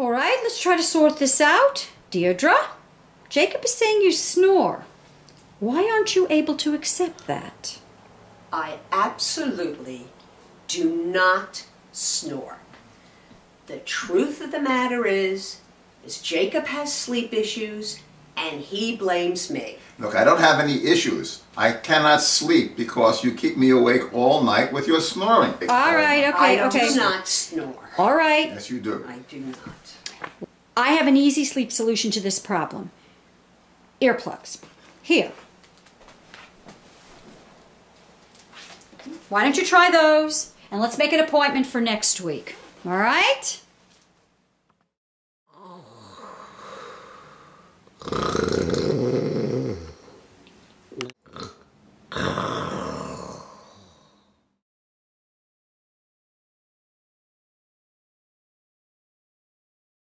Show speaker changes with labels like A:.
A: All right, let's try to sort this out. Deirdre, Jacob is saying you snore. Why aren't you able to accept that?
B: I absolutely do not snore. The truth of the matter is Jacob has sleep issues and he blames me.
C: Look, I don't have any issues. I cannot sleep because you keep me awake all night with your snoring.
A: All right, okay,
B: I
A: okay.
B: do not snore.
A: All right.
C: Yes, you do.
B: I do not.
A: I have an easy sleep solution to this problem. Earplugs. Here. Why don't you try those? And let's make an appointment for next week. All right?